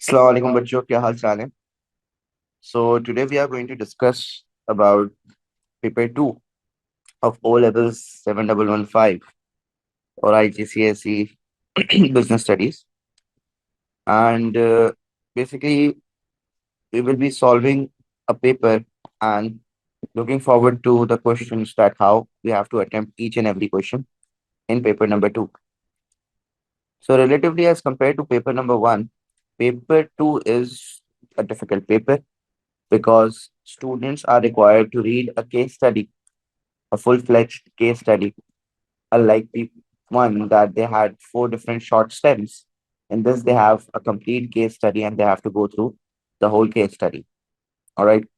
Assalamu alaikum बच्चों क्या हाल चाल है So today we are going to discuss about paper 2 of O levels 7115 or IGCSE business studies, and basically we will be solving a paper and looking forward to the questions that how we have to attempt each and every question in paper number 2. So relatively as compared to paper number 1, paper 2 is a difficult paper because students are required to read a case study, a full-fledged case study, unlike the one that they had four different short stems. In this, they have a complete case study and they have to go through the whole case study. All right.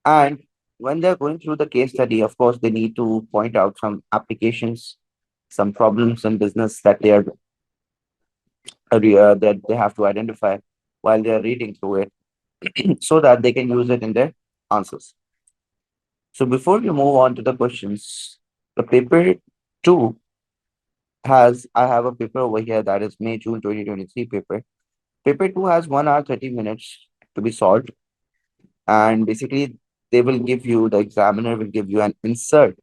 And when they're going through the case study, of course, they need to point out some applications, some problems in business that that they have to identify while they're reading through it, so that they can use it in their answers. So before we move on to the questions, the paper two I have a paper over here that is May, June 2023 paper. Paper 2 has 1 hour, 30 minutes to be solved. And basically, they will give you, the examiner will give you an insert.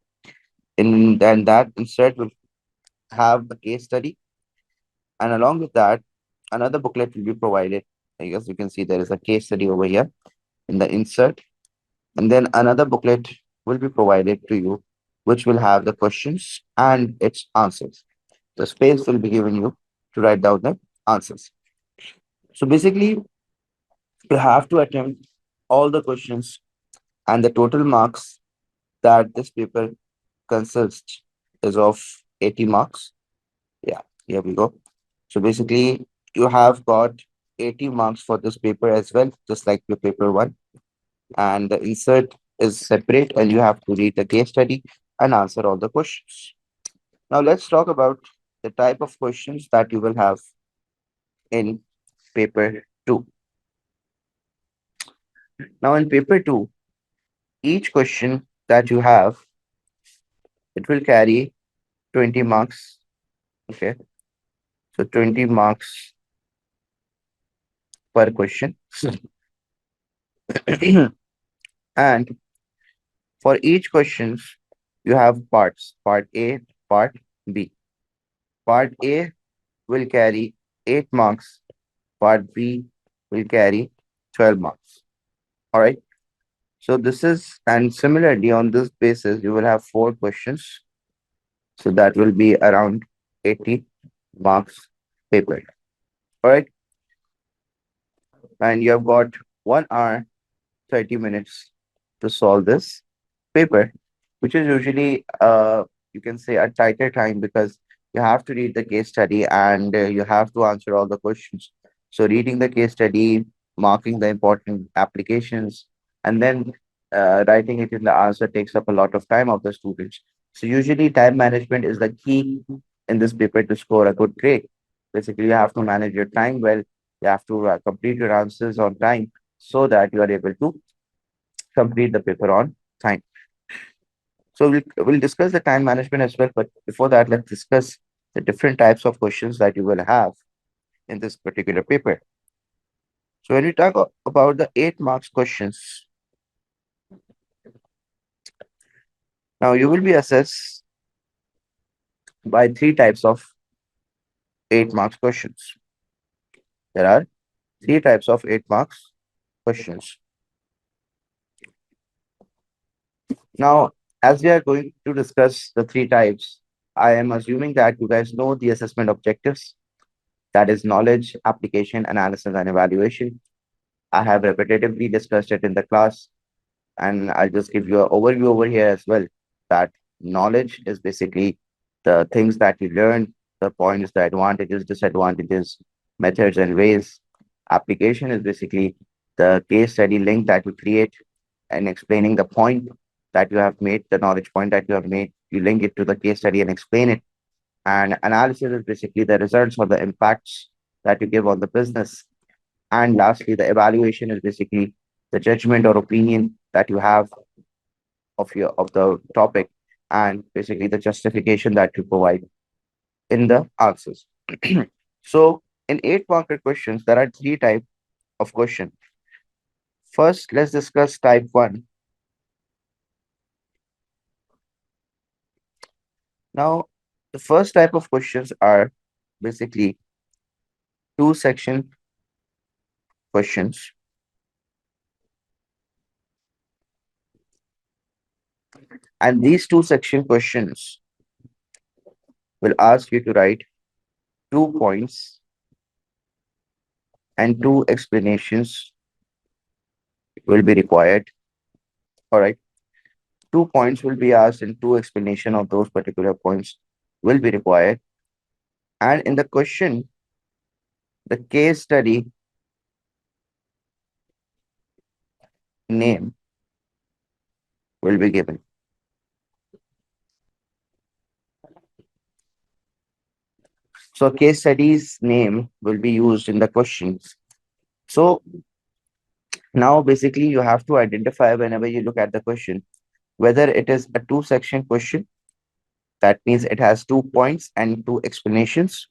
Then that insert will have the case study. And along with that, another booklet will be provided. I guess you can see there is a case study over here in the insert. And then another booklet will be provided to you, which will have the questions and its answers. The space will be given you to write down the answers. So basically, you have to attempt all the questions, and the total marks that this paper consists is of 80 marks. Yeah, here we go. So basically, you have got 80 marks for this paper as well, just like your paper one. And the insert is separate, and you have to read the case study and answer all the questions. Now, let's talk about the type of questions that you will have in paper two. Now, in paper two, each question that you have, it will carry 20 marks. Okay. So 20 marks per question. And for each questions, you have parts, part A, part B. Part A will carry 8 marks. Part B will carry 12 marks. All right. So this is, and similarly on this basis, you will have four questions. So that will be around 80 marks paper. All right. And you have got 1 hour, 30 minutes to solve this paper, which is usually, you can say, a tighter time because you have to read the case study and you have to answer all the questions. So reading the case study, marking the important applications, and then writing it in the answer takes up a lot of time of the students. So usually time management is the key in this paper to score a good grade. Basically, you have to manage your time well. You have to complete your answers on time so that you are able to complete the paper on time. So we'll discuss the time management as well, but before that, let's discuss the different types of questions that you will have in this particular paper. So when we talk about the 8 marks questions, now you will be assessed by three types of 8 marks questions. There are three types of 8 marks questions. Now, as we are going to discuss the three types, I am assuming that you guys know the assessment objectives. That is knowledge, application, analysis, and evaluation. I have repetitively discussed it in the class, and I'll just give you an overview over here as well. That knowledge is basically the things that you learn, the points, the advantages, disadvantages, methods, and ways. Application is basically the case study link that you create and explaining the point that you have made, the knowledge point that you have made. You link it to the case study and explain it. And analysis is basically the results or the impacts that you give on the business. And lastly, the evaluation is basically the judgment or opinion that you have of the topic, and basically the justification that you provide in the answers. So In 8 marker questions, there are three types of question. First, let's discuss type 1. Now, the first type of questions are basically two section questions. And these two section questions will ask you to write 2 points and two explanations will be required. All right. 2 points will be asked and two explanation of those particular points will be required. And in the question, the case study name will be given. So case study's name will be used in the questions. So now basically you have to identify whenever you look at the question, whether it is a two-section question, that means it has 2 points and two explanations,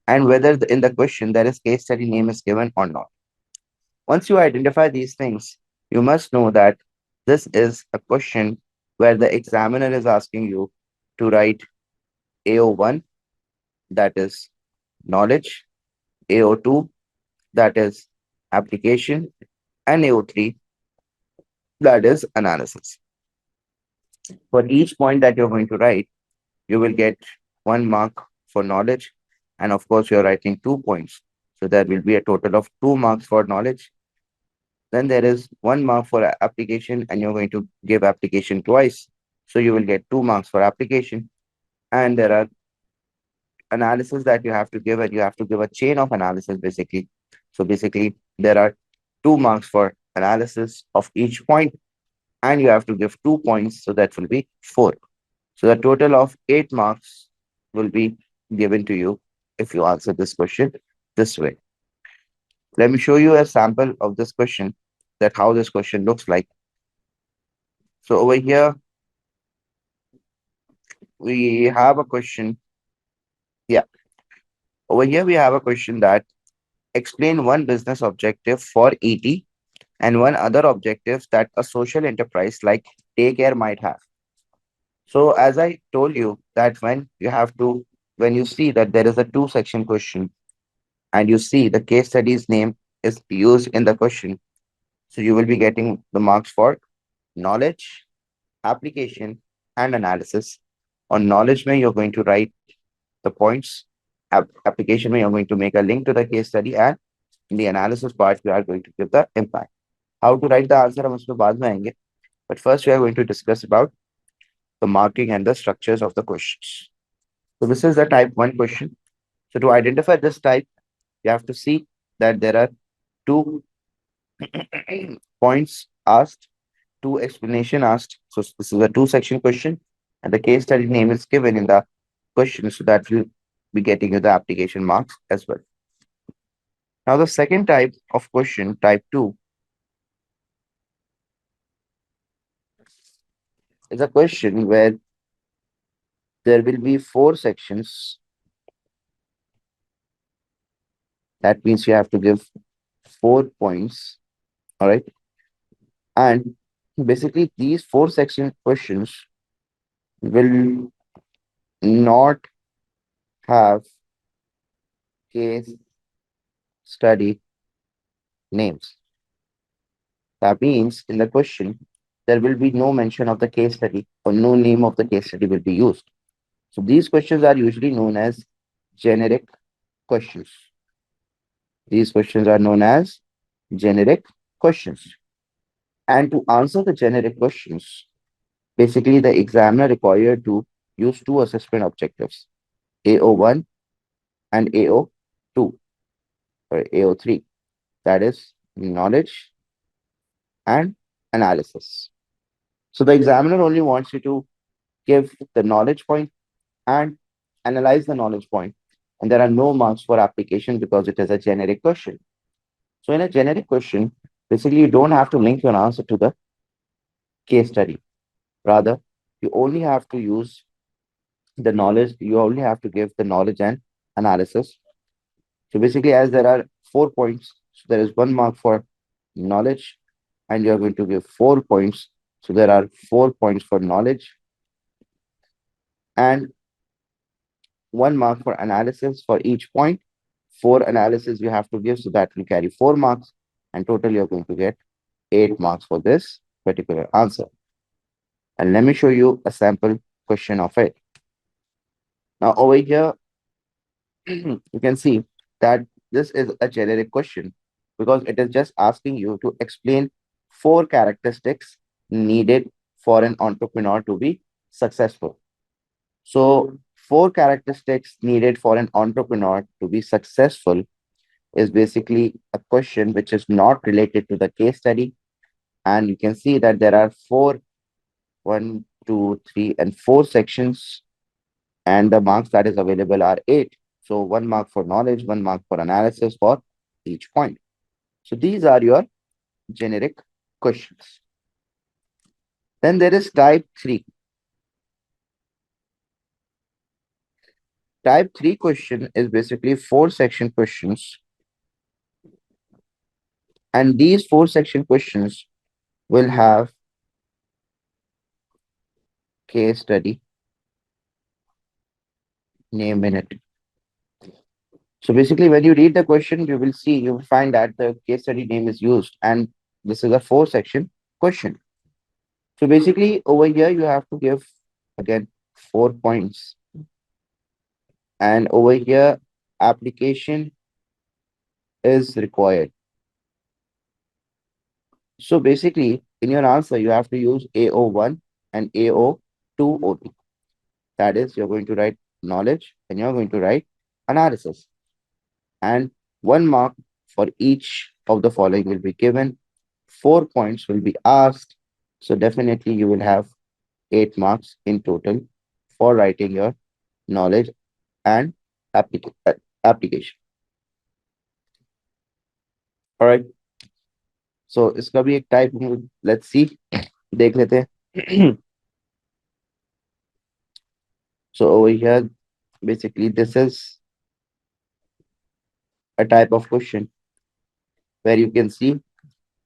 and whether in the question there is case study name is given or not. Once you identify these things, you must know that this is a question where the examiner is asking you to write AO1, that is knowledge, AO2, that is application, and AO3, that is analysis. For each point that you're going to write, you will get 1 mark for knowledge, and of course, you're writing 2 points. So there will be a total of 2 marks for knowledge. Then there is 1 mark for application, and you're going to give application twice. So you will get 2 marks for application. And there are analysis that you have to give, and you have to give a chain of analysis basically. So basically, there are 2 marks for analysis of each point, and you have to give 2 points. So that will be 4. So the total of 8 marks will be given to you if you answer this question this way. Let me show you a sample of this question, that how this question looks like. So over here, we have a question. Yeah, over here we have a question that explain one business objective for ET and one other objective that a social enterprise like Daycare might have. So as I told you that when you see that there is a two-section question and you see the case study's name is used in the question, so you will be getting the marks for knowledge, application, and analysis. On knowledge, mein, you're going to write the points. Application, mein, you're going to make a link to the case study, and in the analysis part, you are going to give the impact. How to write the answer, हम उसमें बाद में आएंगे. But first, we are going to discuss about the marking and the structures of the questions. So this is the type 1 question. So to identify this type, you have to see that there are 2 points asked, 2 explanation asked. So this is a two-section question, and the case study name is given in the question, so that will be getting you the application marks as well. Now the second type of question, type 2, is a question where there will be 4 sections. That means you have to give 4 points. All right. And basically, these 4 section questions will not have case study names. That means in the question, there will be no mention of the case study or no name of the case study will be used. So these questions are usually known as generic questions. These questions are known as generic questions. And to answer the generic questions, basically the examiner required to use 2 assessment objectives, AO1 and AO2 or AO3, that is knowledge and analysis. So the examiner only wants you to give the knowledge point and analyze the knowledge point. And there are no marks for application because it is a generic question. So in a generic question, basically you don't have to link your answer to the case study. Rather, you only have to use the knowledge, you only have to give the knowledge and analysis. So basically, as there are 4 points, so there is 1 mark for knowledge, and you are going to give 4 points. So there are 4 points for knowledge and 1 mark for analysis for each point. Four analysis you have to give, so that will carry 4 marks, and total you're going to get 8 marks for this particular answer. And let me show you a sample question of it. Now over here, you can see that this is a generic question because it is just asking you to explain 4 characteristics needed for an entrepreneur to be successful. So, 4 characteristics needed for an entrepreneur to be successful is basically a question which is not related to the case study. And you can see that there are four, one, two, three, and 4 sections, and the marks that is available are 8. So, 1 mark for knowledge, 1 mark for analysis for each point. So, these are your generic questions. Then there is type 3. Type 3 question is basically 4 section questions, and these 4 section questions will have case study name in it. So basically, when you read the question, you will find that the case study name is used, and this is a 4 section question. So basically, over here, you have to give again 4 points, and over here, application is required. So basically, in your answer, you have to use AO1 and AO2 OT. That is, you're going to write knowledge and you're going to write analysis. And 1 mark for each of the following will be given. 4 points will be asked. So definitely you will have 8 marks in total for writing your knowledge and application. All right. So इसका भी एक type let's see देख लेते हैं. So over here, basically this is a type of question where you can see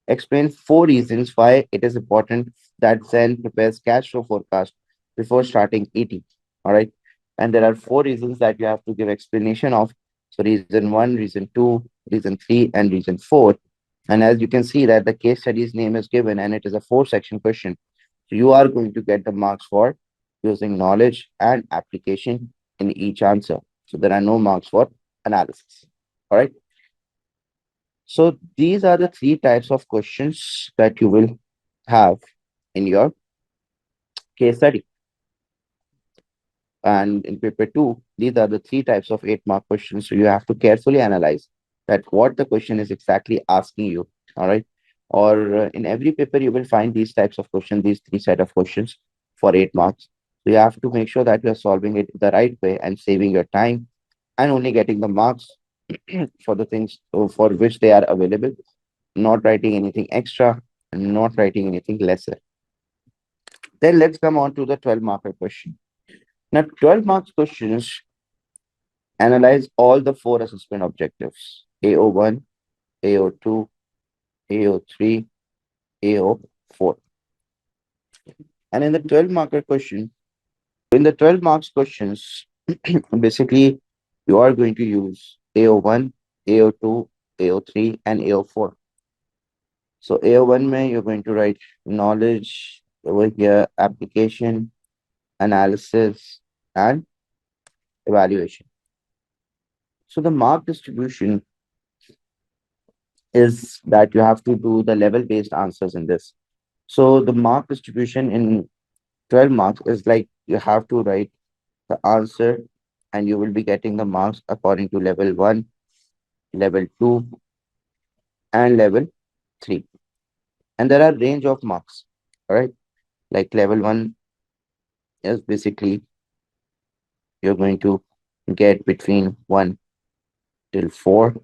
explain 4 reasons why it is important that Zen prepares cash flow forecast before starting eating. All right. And there are 4 reasons that you have to give explanation of. So reason 1, reason 2, reason 3, and reason 4. And as you can see that the case study's name is given and it is a 4 section question. So you are going to get the marks for using knowledge and application in each answer. So there are no marks for analysis. All right. So these are the 3 types of questions that you will have in your case study. And in paper 2, these are the 3 types of 8-mark questions. So you have to carefully analyze that what the question is exactly asking you. All right. Or in every paper, you will find these types of questions, these 3 set of questions for 8 marks. So you have to make sure that you are solving it the right way and saving your time and only getting the marks for the things for which they are available, not writing anything extra and not writing anything lesser. Then let's come on to the 12-marker question. Now, 12 marks questions analyze all the 4 assessment objectives AO1, AO2, AO3, AO4. And in the 12-marker question, in the 12 marks questions, basically you are going to use AO1, AO2, AO3, and AO4. So AO1 mein you're going to write knowledge, over here application, analysis, and evaluation. So the mark distribution is that you have to do the level based answers in this. So the mark distribution in 12 marks is like you have to write the answer and you will be getting the marks according to level 1, level 2, and level 3. And there are range of marks, all right? Like level 1 is basically you're going to get between 1 till 4,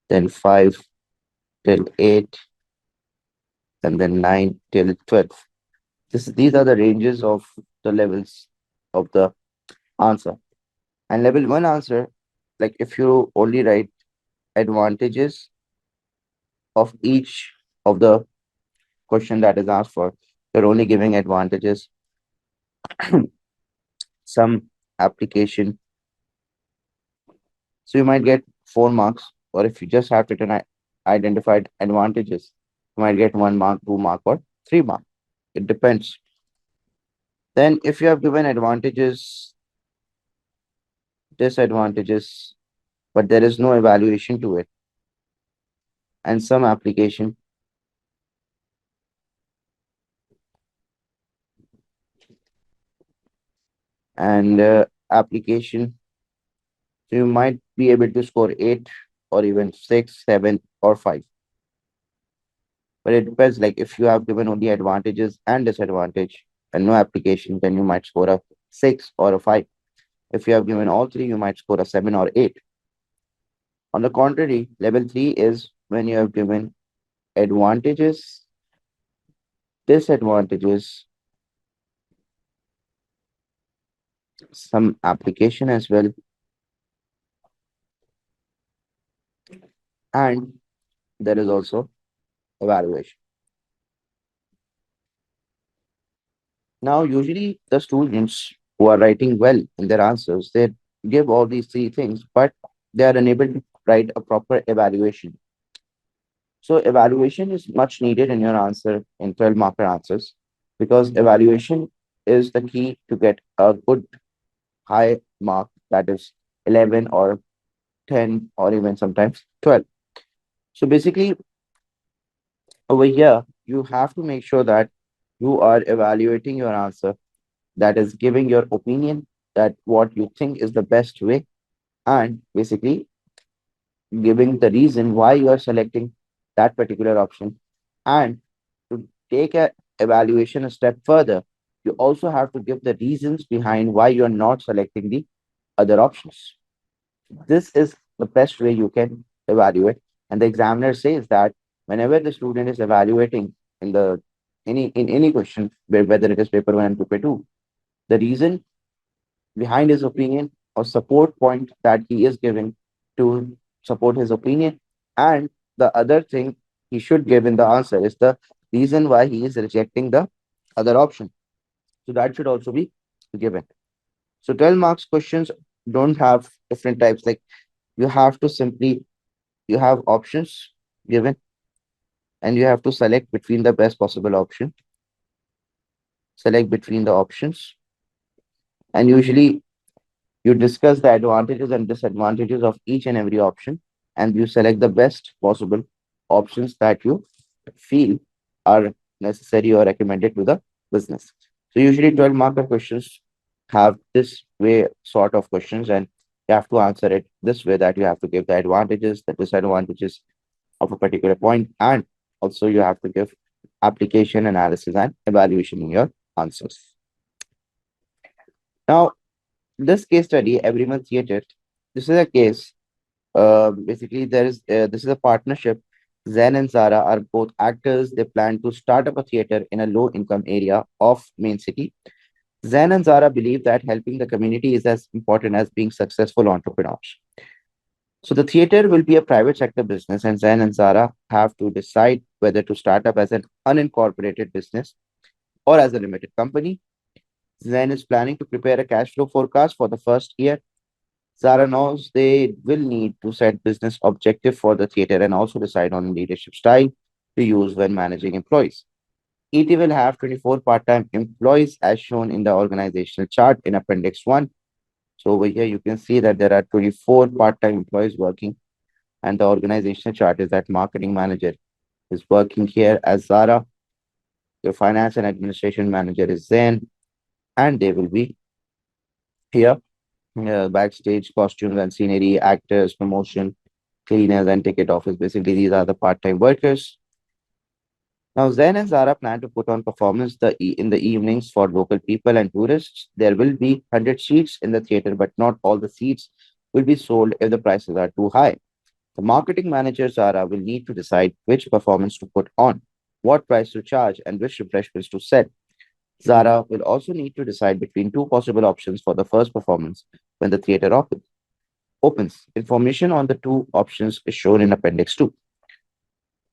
then 5 till 8, and then 9 till 12. These are the ranges of the levels of the answer. And level 1 answer, like if you only write advantages of each of the question that is asked for, you're only giving advantages, some application. So you might get 4 marks, or if you just have written identified advantages, you might get 1 mark, 2 mark, or 3 mark. It depends. Then, if you have given advantages, disadvantages, but there is no evaluation to it, and some application, and application, so you might be able to score 8 or even 6, 7, or 5. But it depends. Like if you have given only advantages and disadvantage and no application, then you might score a 6 or a 5. If you have given all three, you might score a 7 or 8. On the contrary, level 3 is when you have given advantages, disadvantages, some application as well, and there is also evaluation. Now, usually the students who are writing well in their answers, they give all these three things, but they are unable to write a proper evaluation. So evaluation is much needed in your answer in 12 marker answers because evaluation is the key to get a good high mark, that is 11 or 10 or even sometimes 12. So basically over here, you have to make sure that you are evaluating your answer, that is giving your opinion, that what you think is the best way, and basically giving the reason why you are selecting that particular option. And to take a evaluation a step further, you also have to give the reasons behind why you're not selecting the other options. This is the best way you can evaluate. And the examiner says that whenever the student is evaluating in the any question, whether it is paper one and paper two, the reason behind his opinion or support point that he is giving to support his opinion, and the other thing he should give in the answer is the reason why he is rejecting the other option. So that should also be given. So 12 marks questions don't have different types. Like you have to simply you have options given and you have to select between the best possible option. Select between the options, and usually you discuss the advantages and disadvantages of each and every option, and you select the best possible options that you feel are necessary or recommended to the business. So usually 12 marker questions have this way sort of questions, and you have to answer it this way, that you have to give the advantages, the disadvantages of a particular point, and also you have to give application analysis and evaluation in your answers. Now, this case study, Everyone Theatre, this is a case. Basically, this is a partnership. Zen and Zara are both actors. They plan to start up a theater in a low-income area of main city. Zen and Zara believe that helping the community is as important as being successful entrepreneurs. So the theater will be a private sector business, and Zen and Zara have to decide whether to start up as an unincorporated business or as a limited company. Zen is planning to prepare a cash flow forecast for the first year. Zara knows they will need to set business objective for the theater and also decide on leadership style to use when managing employees. ET will have 24 part-time employees as shown in the organizational chart in Appendix 1. So over here, you can see that there are 24 part-time employees working, and the organizational chart is that marketing manager is working here as Zara, your finance and administration manager is Zen, and they will be here. Backstage, costumes and scenery, actors, promotion, cleaners, and ticket office. Basically, these are the part-time workers. Now, Zen and Zara plan to put on performance in the evenings for local people and tourists. There will be 100 seats in the theater, but not all the seats will be sold if the prices are too high. The marketing manager, Zara, will need to decide which performance to put on, what price to charge, and which refreshments to sell. Zara will also need to decide between two possible options for the first performance when the theater opens. opens. Information on the two options is shown in Appendix 2.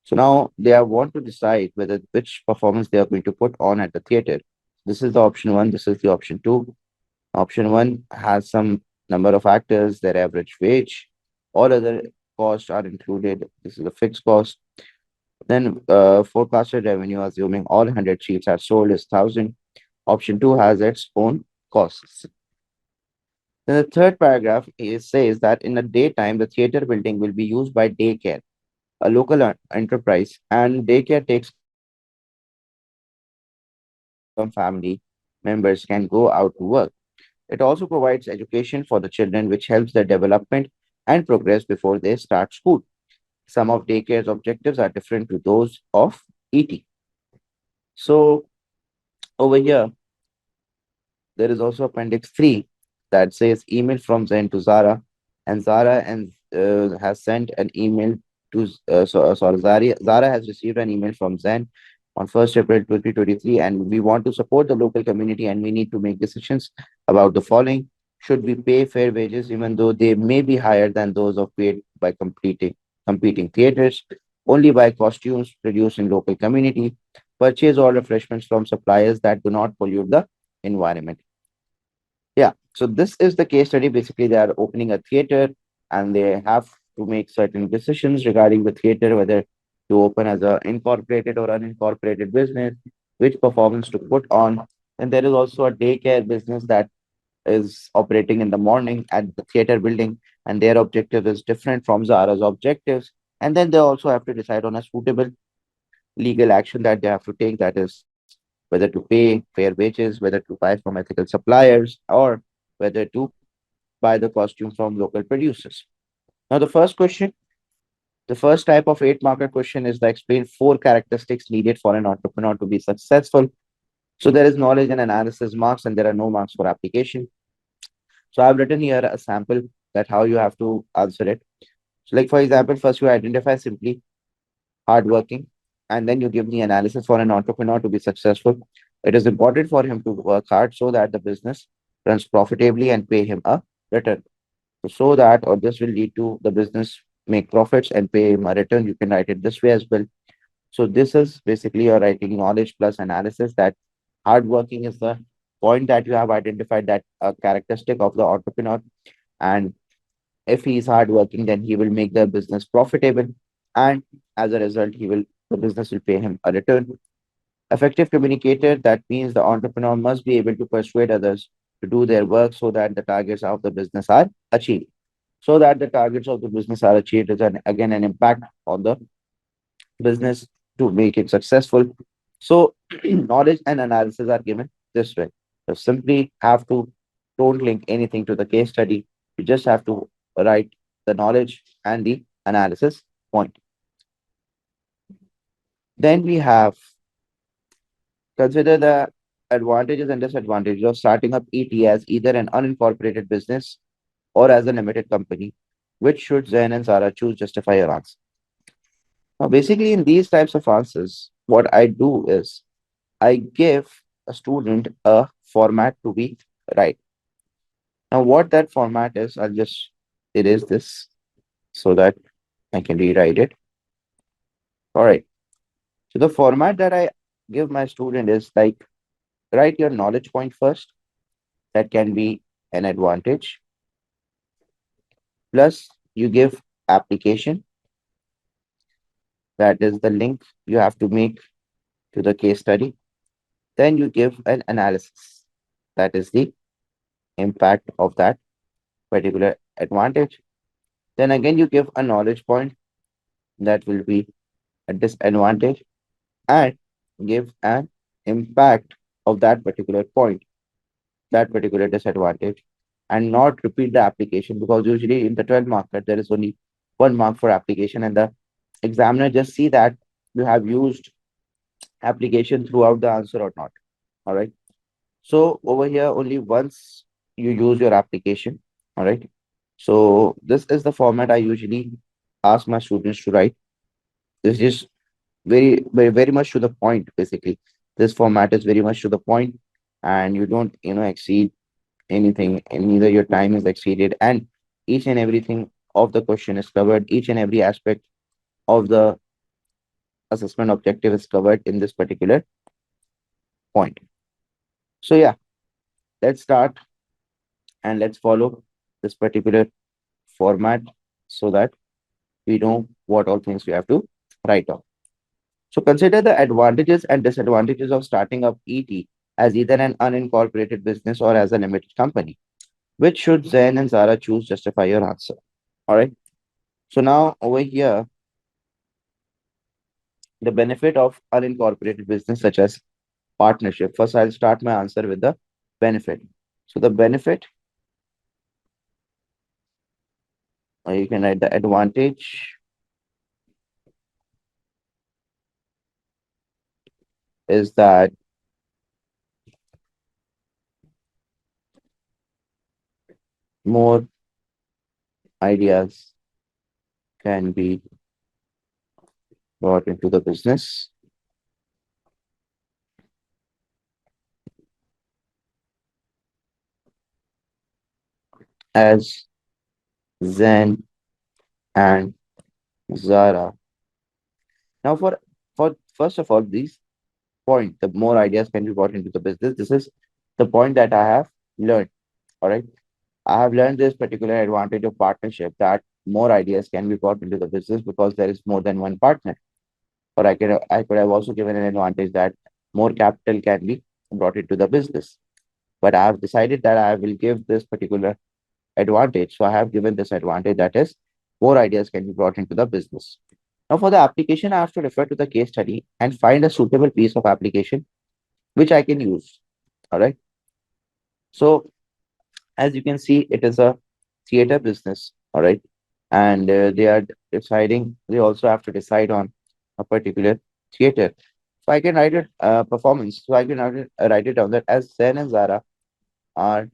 So now they are want to decide whether which performance they are going to put on at the theater. This is the option one, this is the option two. Option one has some number of actors, their average wage, all other costs are included. This is a fixed cost. Then forecasted revenue, assuming all 100 seats are sold, is 1,000. Option two has its own costs. Then the third paragraph says that in the daytime, the theater building will be used by daycare, a local enterprise, and daycare takes care of the children while low-income family members can go out to work. It also provides education for the children, which helps their development and progress before they start school. Some of daycare's objectives are different to those of ET. So over here, there is also Appendix 3 that says email from Zen to Zara, and Zara has sent an email to sorry, Zara has received an email from Zen on 1st April 2023, and we want to support the local community and we need to make decisions about the following. Should we pay fair wages even though they may be higher than those of paid by competing theaters? Only buy costumes produced in local community. Purchase all refreshments from suppliers that do not pollute the environment. Yeah. So this is the case study. Basically, they are opening a theater and they have to make certain decisions regarding the theater, whether to open as a incorporated or unincorporated business, which performance to put on. And there is also a daycare business that is operating in the morning at the theater building, and their objective is different from Zara's objectives. And then they also have to decide on a suitable legal action that they have to take, that is whether to pay fair wages, whether to buy from ethical suppliers, or whether to buy the costume from local producers. Now, the first type of 8 marker question is the explain 4 characteristics needed for an entrepreneur to be successful. So there is knowledge and analysis marks, and there are no marks for application. So I've written here a sample that how you have to answer it. So, like for example, first you identify simply hardworking, and then you give the analysis for an entrepreneur to be successful. It is important for him to work hard so that the business runs profitably and pay him a return. So that or this will lead to the business make profits and pay him a return. You can write it this way as well. So this is basically your writing knowledge plus analysis that hardworking is the point that you have identified that a characteristic of the entrepreneur, and if he is hardworking, then he will make the business profitable, and as a result, he will the business will pay him a return. Effective communicator, that means the entrepreneur must be able to persuade others to do their work so that the targets of the business are achieved. So that the targets of the business are achieved is again an impact on the business to make it successful. So knowledge and analysis are given this way. You simply have to don't link anything to the case study. You just have to write the knowledge and the analysis point. Then we have consider the advantages and disadvantages of starting up ET as either an unincorporated business or as a limited company. Which should Zen and Zara choose? Justify your answer. Now, basically, in these types of answers, what I do is I give a student a format to be right. Now, what that format is, I'll just erase this so that I can rewrite it. All right. So the format that I give my student is like write your knowledge point first. That can be an advantage. Plus, you give application. That is the link you have to make to the case study. Then you give an analysis. That is the impact of that particular advantage. Then again, you give a knowledge point that will be a disadvantage and give an impact of that particular point, that particular disadvantage, and not repeat the application because usually in the 12 marker, there is only 1 mark for application, and the examiner just see that you have used application throughout the answer or not. All right. So over here, only once you use your application. All right. So this is the format I usually ask my students to write. This is very much to the point. Basically, this format is very much to the point, and you don't exceed anything, and neither your time is exceeded, and each and everything of the question is covered, each and every aspect of the assessment objective is covered in this particular point. So yeah, let's start and let's follow this particular format so that we know what all things we have to write down. So consider the advantages and disadvantages of starting up ET as either an unincorporated business or as a limited company. Which should Zen and Zara choose? Justify your answer. All right. So now over here, the benefit of unincorporated business such as partnership. First, I'll start my answer with the benefit. So the benefit, you can write the advantage is that more ideas can be brought into the business as Zen and Zara. Now, for first of all, these point, the more ideas can be brought into the business. This is the point that I have learned. All right, I have learned this particular advantage of partnership that more ideas can be brought into the business because there is more than one partner. Or I could have also given an advantage that more capital can be brought into the business. But I have decided that I will give this particular advantage. So I have given this advantage that is more ideas can be brought into the business. Now for the application, I have to refer to the case study and find a suitable piece of application which I can use. All right. So as you can see, it is a theater business. All right. And they are deciding, they also have to decide on a particular theater. So I can write it performance. So I can write it down that as Zen and Zara are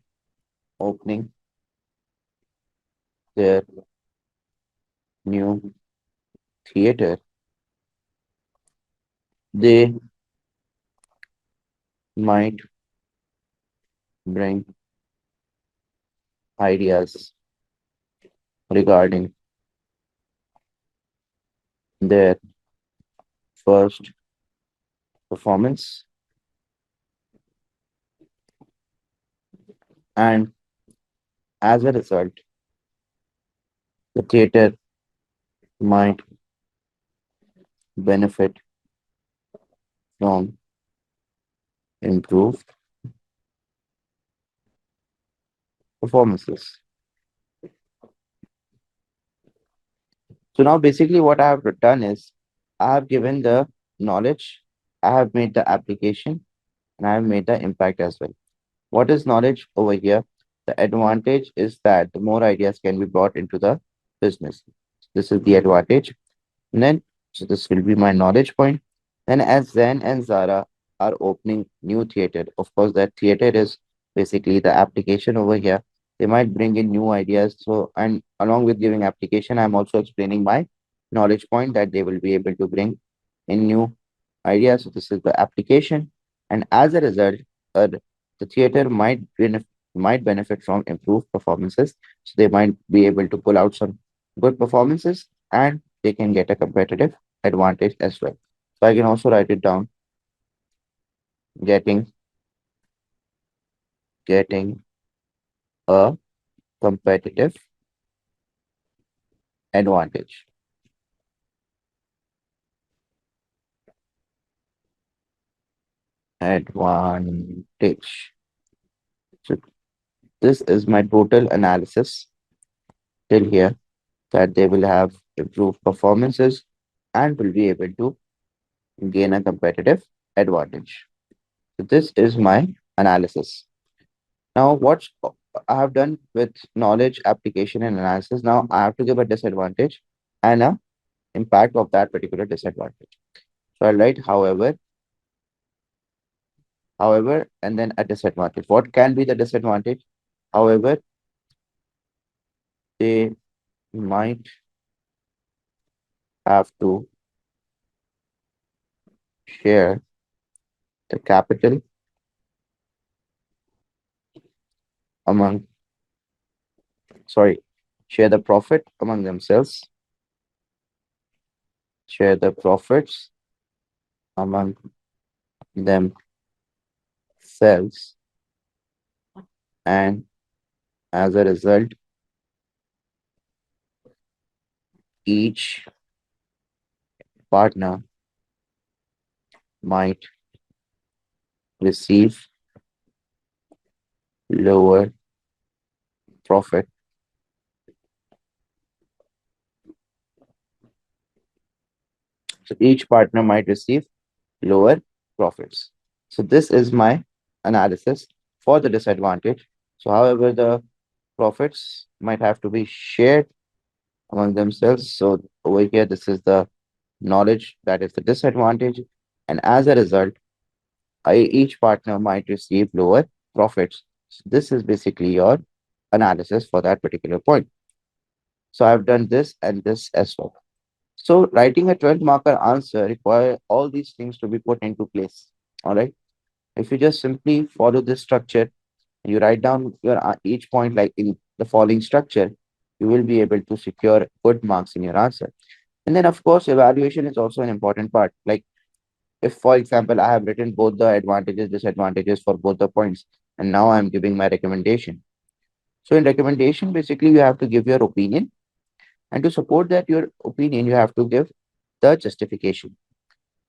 opening their new theater, they might bring ideas regarding their first performance, and as a result, the theater might benefit from improved performances. So now basically what I have done is I have given the knowledge, I have made the application, and I have made the impact as well. What is knowledge over here? The advantage is that the more ideas can be brought into the business. This is the advantage. And then, so this will be my knowledge point. Then, as Zen and Zara are opening new theater, of course, that theater is basically the application over here. They might bring in new ideas. So, and along with giving application, I'm also explaining my knowledge point that they will be able to bring in new ideas. So, this is the application. And as a result, the theater might benefit from improved performances. So, they might be able to pull out some good performances and they can get a competitive advantage as well. So I can also write it down, getting getting a competitive advantage. Advantage. So this is my total analysis till here that they will have improved performances and will be able to gain a competitive advantage. So this is my analysis. Now, what I have done with knowledge, application, and analysis, now I have to give a disadvantage and a impact of that particular disadvantage. So I'll write however, and then a disadvantage. What can be the disadvantage? However, they might have to share the capital among, sorry, share the profit among themselves, share the profits among themselves, and as a result, each partner might receive lower profit. So each partner might receive lower profits. So this is my analysis for the disadvantage. So however, the profits might have to be shared among themselves. So over here, this is the knowledge that is the disadvantage. And as a result, each partner might receive lower profits. So this is basically your analysis for that particular point. So I've done this and this as well. So writing a 12 marker answer require all these things to be put into place. All right. If you just simply follow this structure, you write down your each point like in the following structure, you will be able to secure good marks in your answer. And then of course, evaluation is also an important part. Like if, for example, I have written both the advantages, disadvantages for both the points, and now I'm giving my recommendation. So in recommendation, basically you have to give your opinion, and to support that your opinion, you have to give the justification.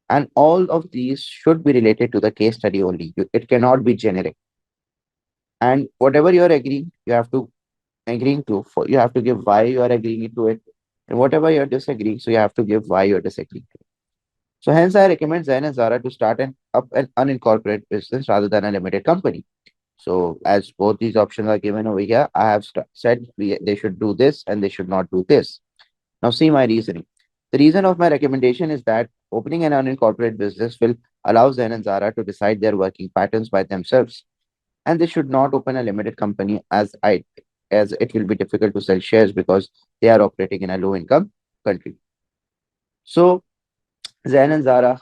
And all of these should be related to the case study only. It cannot be generic. And whatever you are agreeing, you have to agreeing to for you have to give why you are agreeing to it. And whatever you're disagreeing, so you have to give why you're disagreeing to it. So hence I recommend Zain and Zara to start an unincorporated business rather than a limited company. So as both these options are given over here, I have said they should do this and they should not do this. Now see my reasoning. The reason of my recommendation is that opening an unincorporated business will allow Zain and Zara to decide their working patterns by themselves, and they should not open a limited company as it will be difficult to sell shares because they are operating in a low income country. So Zain and Zara,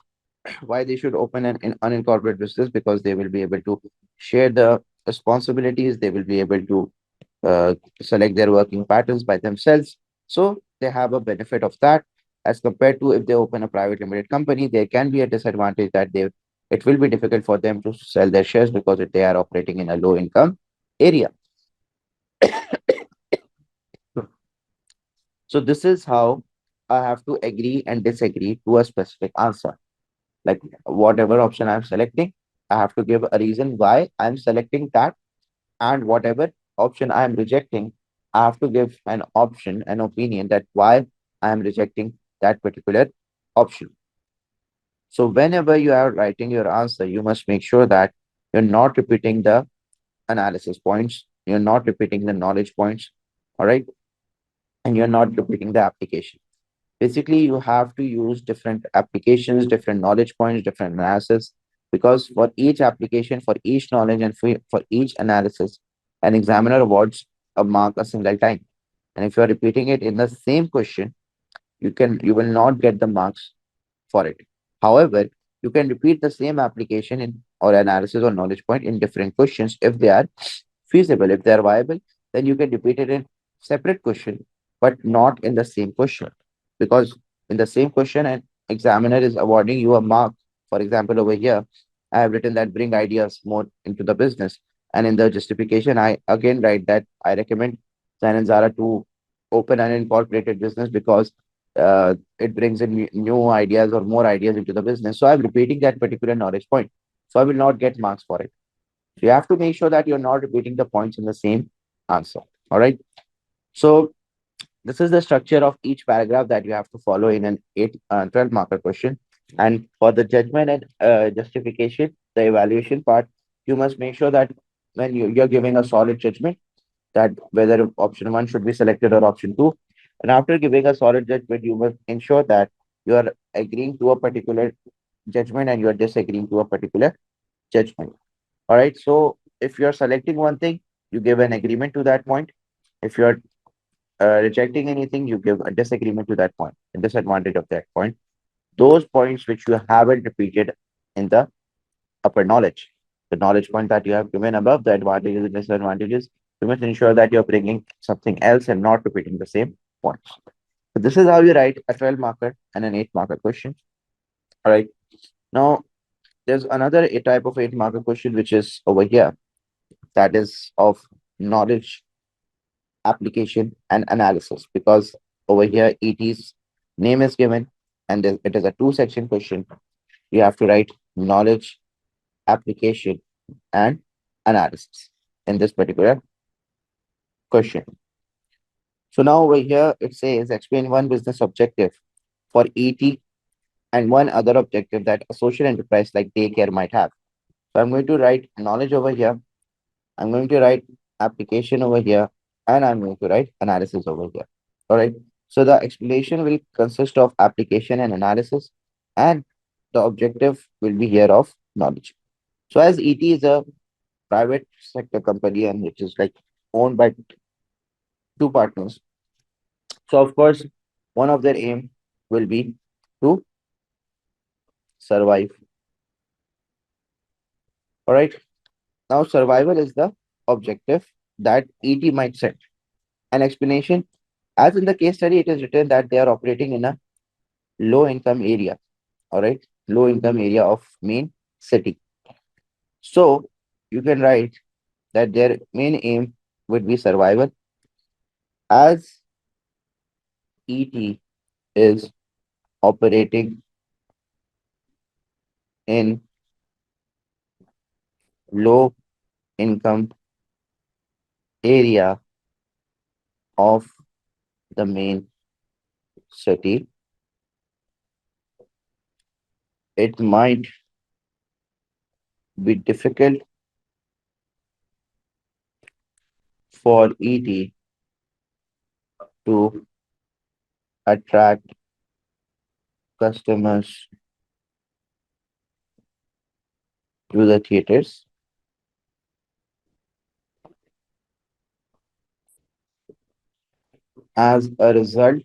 why they should open an unincorporated business, because they will be able to share the responsibilities, they will be able to select their working patterns by themselves. So they have a benefit of that as compared to if they open a private limited company. There can be a disadvantage that they it will be difficult for them to sell their shares because they are operating in a low income area. So this is how I have to agree and disagree to a specific answer. Like whatever option I'm selecting, I have to give a reason why I'm selecting that, and whatever option I am rejecting, I have to give an option, an opinion that why I am rejecting that particular option. So whenever you are writing your answer, you must make sure that you're not repeating the analysis points, you're not repeating the knowledge points, all right, and you're not repeating the application. Basically, you have to use different applications, different knowledge points, different analysis, because for each application, for each knowledge, and for each analysis, an examiner awards a mark a single time. And if you are repeating it in the same question, you will not get the marks for it. However, you can repeat the same application in or analysis or knowledge point in different questions if they are feasible, if they are viable, then you can repeat it in separate question, but not in the same question. Because in the same question, an examiner is awarding you a mark. For example, over here, I have written that bring ideas more into the business. And in the justification, I again write that I recommend Zain and Zara to open an incorporated business because it brings in new ideas or more ideas into the business. So I'm repeating that particular knowledge point. So I will not get marks for it. So you have to make sure that you're not repeating the points in the same answer. All right. So this is the structure of each paragraph that you have to follow in an 12 marker question. And for the judgment and justification, the evaluation part, you must make sure that when you're giving a solid judgment, that whether option one should be selected or option two. And after giving a solid judgment, you must ensure that you are agreeing to a particular judgment and you are disagreeing to a particular judgment. All right. So if you're selecting one thing, you give an agreement to that point. If you're rejecting anything, you give a disagreement to that point, a disadvantage of that point. Those points which you haven't repeated in the upper knowledge, the knowledge point that you have given above, the advantages and disadvantages, You must ensure that you're bringing something else and not repeating the same points. So this is how you write a 12 marker and an 8 marker question. All right. Now, there's another type of 8 marker question which is over here, that is of knowledge, application, and analysis. Because over here, ET's name is given and it is a two-section question. You have to write knowledge, application, and analysis in this particular question. So now over here, it says explain one business objective for ET and one other objective that a social enterprise like daycare might have. So I'm going to write knowledge over here. I'm going to write application over here, and I'm going to write analysis over here. All right. So the explanation will consist of application and analysis, and the objective will be here of knowledge. So as ET is a private sector company and which is like owned by two partners, so of course one of their aim will be to survive. All right. Now survival is the objective that ET might set. An explanation, as in the case study, it is written that they are operating in a low income area. All right. Low income area of main city. So you can write that their main aim would be survival as ET is operating in low income area of the main city. It might be difficult for ET to attract customers to the theaters. As a result,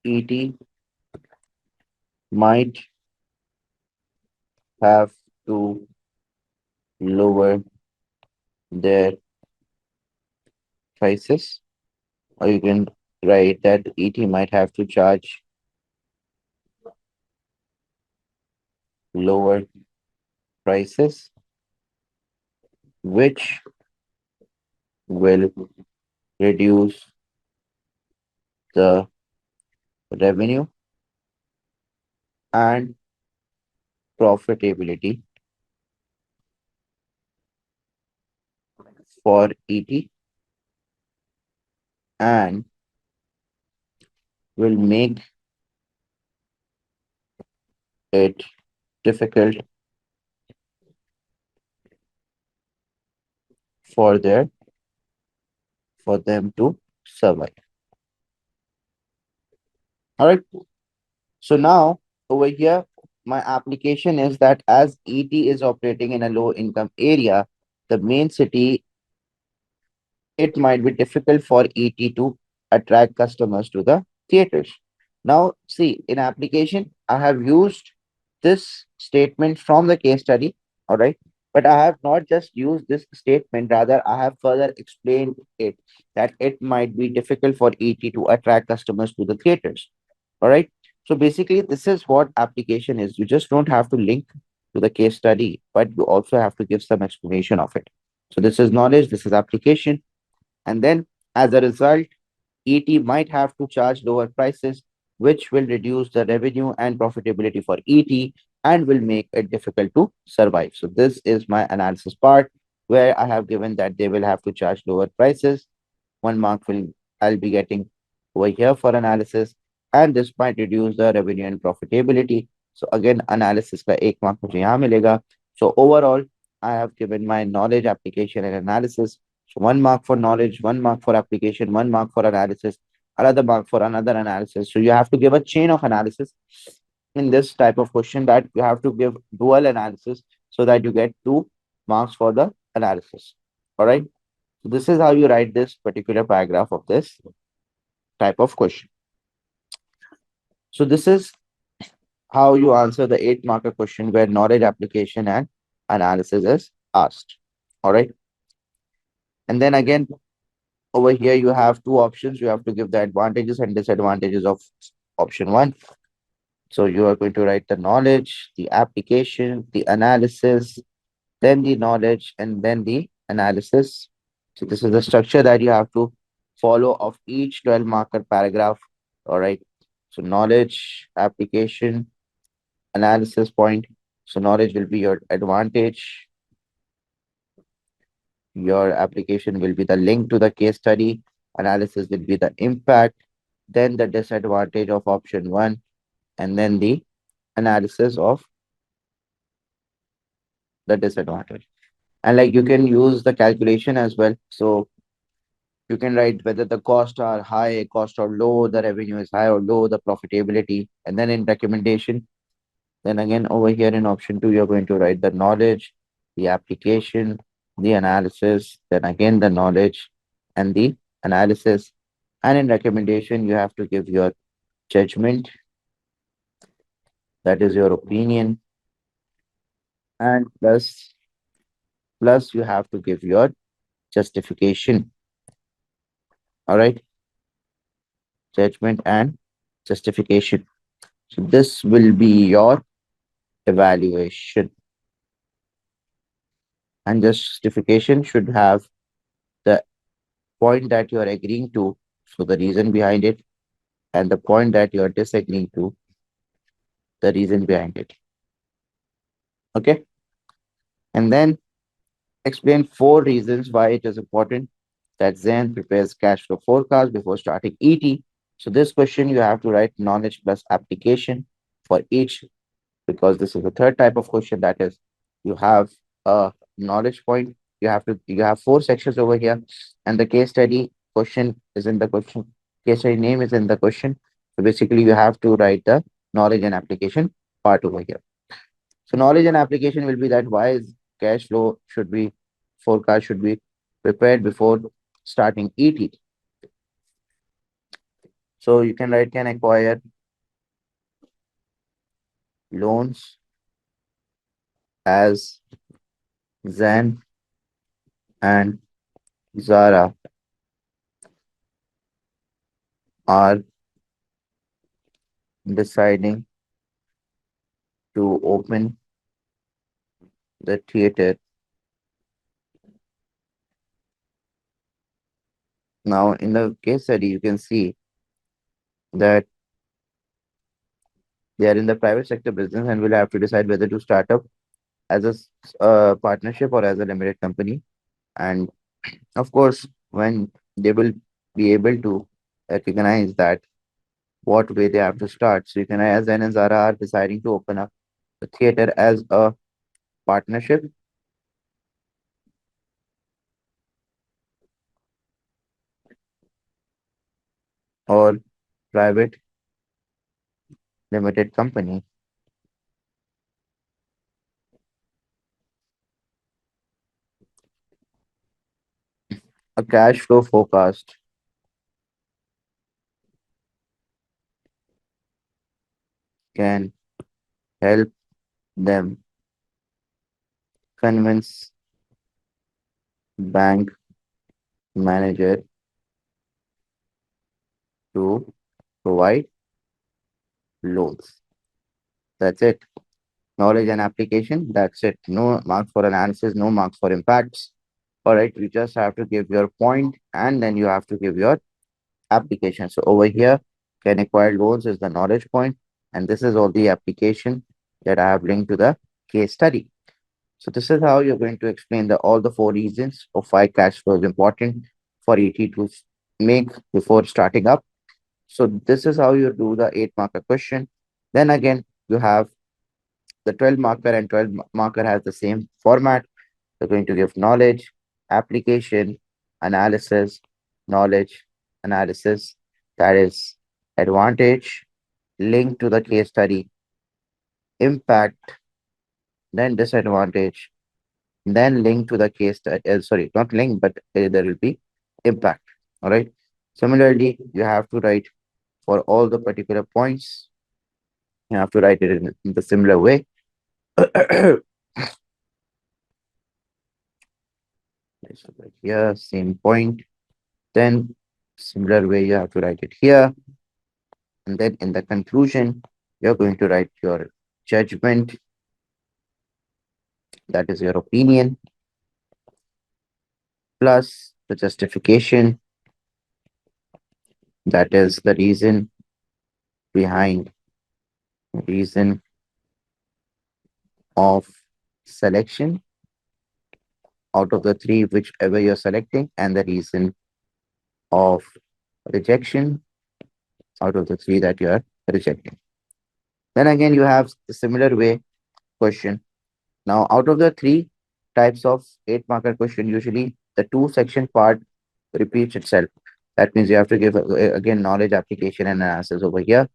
ET might have to lower their prices, or you can write that ET might have to charge lower prices, which will reduce the revenue and profitability for ET and will make it difficult for their for them to survive. All right. So now over here, my application is that as ET is operating in a low income area, the main city, it might be difficult for ET to attract customers to the theaters. Now, see, in application, I have used this statement from the case study, all right, but I have not just used this statement, rather, I have further explained it that it might be difficult for ET to attract customers to the theaters, all right. So basically, this is what application is. You just don't have to link to the case study, but you also have to give some explanation of it. So this is knowledge, this is application, and then as a result, ET might have to charge lower prices, which will reduce the revenue and profitability for ET and will make it difficult to survive. So this is my analysis part where I have given that they will have to charge lower prices. 1 mark will I'll be getting over here for analysis, and this might reduce the revenue and profitability. So again, analysis का 1 mark मुझे यहाँ मिलेगा. So overall, I have given my knowledge, application, and analysis. So 1 mark for knowledge, 1 mark for application, 1 mark for analysis, another mark for another analysis. So you have to give a chain of analysis in this type of question, that you have to give dual analysis so that you get 2 marks for the analysis. All right. So this is how you write this particular paragraph of this type of question. So this is how you answer the 8 marker question where knowledge application and analysis is asked. All right. And then again, over here, you have two options. You have to give the advantages and disadvantages of option one. So you are going to write the knowledge, the application, the analysis, then the knowledge, and then the analysis. So this is the structure that you have to follow of each 12 marker paragraph. All right. So knowledge, application, analysis point. So knowledge will be your advantage. Your application will be the link to the case study. Analysis will be the impact. Then the disadvantage of option one, and then the analysis of the disadvantage. And like you can use the calculation as well. So you can write whether the costs are high, cost or low, the revenue is high or low, the profitability. And then in recommendation, then again over here in option two, you're going to write the knowledge, the application, the analysis, then again the knowledge and the analysis. And in recommendation, you have to give your judgment, that is your opinion, and plus you have to give your justification. All right, judgment and justification. So this will be your evaluation, and justification should have the point that you are agreeing to, so the reason behind it, and the point that you are disagreeing to, the reason behind it. Okay, and then explain 4 reasons why it is important that Zen prepares cash flow forecast before starting ET. So this question you have to write knowledge plus application for each, because this is the third type of question, that is you have a knowledge point. You have 4 sections over here, and the case study question is in the question. Case study name is in the question. So basically you have to write the knowledge and application part over here. So knowledge and application will be that why is cash flow should be forecast should be prepared before starting ET. So you can write can acquire loans as Zan and Zara are deciding to open the theater. Now, in the case study, you can see that they are in the private sector business and will have to decide whether to start up as a partnership or as a limited company. And of course, when they will be able to recognize that what way they have to start. So you can, as Zen and Zara are deciding to open up the theater as a partnership or private limited company. A cash flow forecast can help them convince bank manager to provide loans. That's it. Knowledge and application. That's it. No marks for analysis, no marks for impacts. All right. You just have to give your point and then you have to give your application. So over here, can acquire loans is the knowledge point, and this is all the application that I have linked to the case study. So this is how you're going to explain all the 4 reasons of why cash flow is important for ET to make before starting up. So this is how you do the 8 marker question. Then again, you have the 12 marker, and 12 marker has the same format. You're going to give knowledge, application, analysis, knowledge, analysis, that is advantage, link to the case study, impact, then disadvantage, then link to the case study. Sorry, not link, but there will be impact. All right. Similarly, you have to write for all the particular points You have to write it in the similar way. Place it right here, same point. Then similar way you have to write it here. And then in the conclusion, you're going to write your judgment, that is your opinion, plus the justification, that is the behind reason of selection out of the three, whichever you're selecting, and the reason of rejection out of the three that you are rejecting. Then again, you have the similar way question. Now, out of the three types of 8 marker question, usually the two section part repeats itself. That means you have to give again knowledge, application, and analysis over here,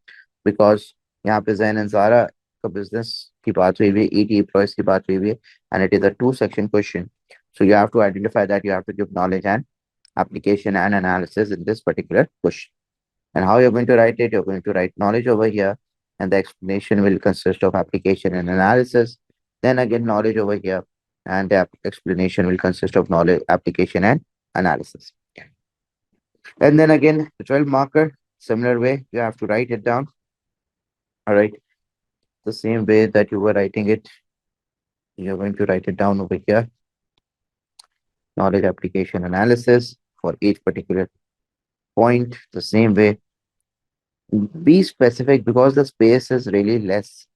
because यहाँ पे Zain and Zara का business की बात हुई हुई है, 80 employees की बात हुई हुई है, and it is a two-section question. So you have to identify that you have to give knowledge and application and analysis in this particular question. And how you're going to write it, you're going to write knowledge over here, and the explanation will consist of application and analysis. Then again, knowledge over here, and the explanation will consist of knowledge, application, and analysis. And then again, the 12 marker, similar way, you have to write it down. All right. The same way that you were writing it, you're going to write it down over here. Knowledge, application, analysis for each particular point, the same way. Be specific because the space is really less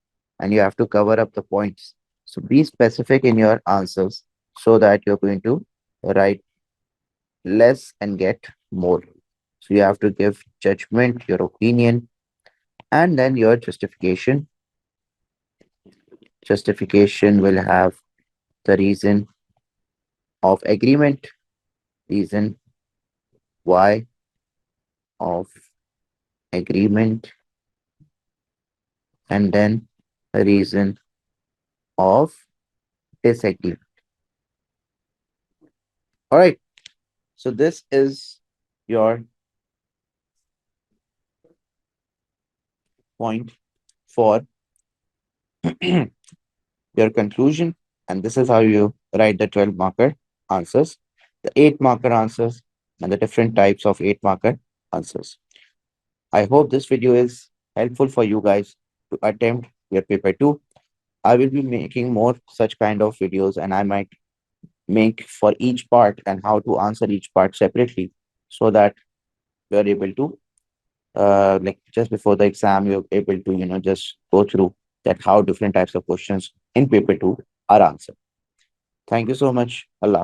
and you have to cover up the points. So be specific in your answers so that you're going to write less and get more. So you have to give judgment, your opinion, and then your justification. Justification will have the reason of agreement, reason why of agreement, and then the reason of disagreement. All right. So this is your point for your conclusion, and this is how you write the 12 marker answers, the 8 marker answers, and the different types of 8 marker answers. I hope this video is helpful for you guys to attempt your paper 2. I will be making more such kind of videos, and I might make for each part and how to answer each part separately so that you are able to like just before the exam you're able to just go through that how different types of questions in paper 2 are answered. Thank you so much. Allah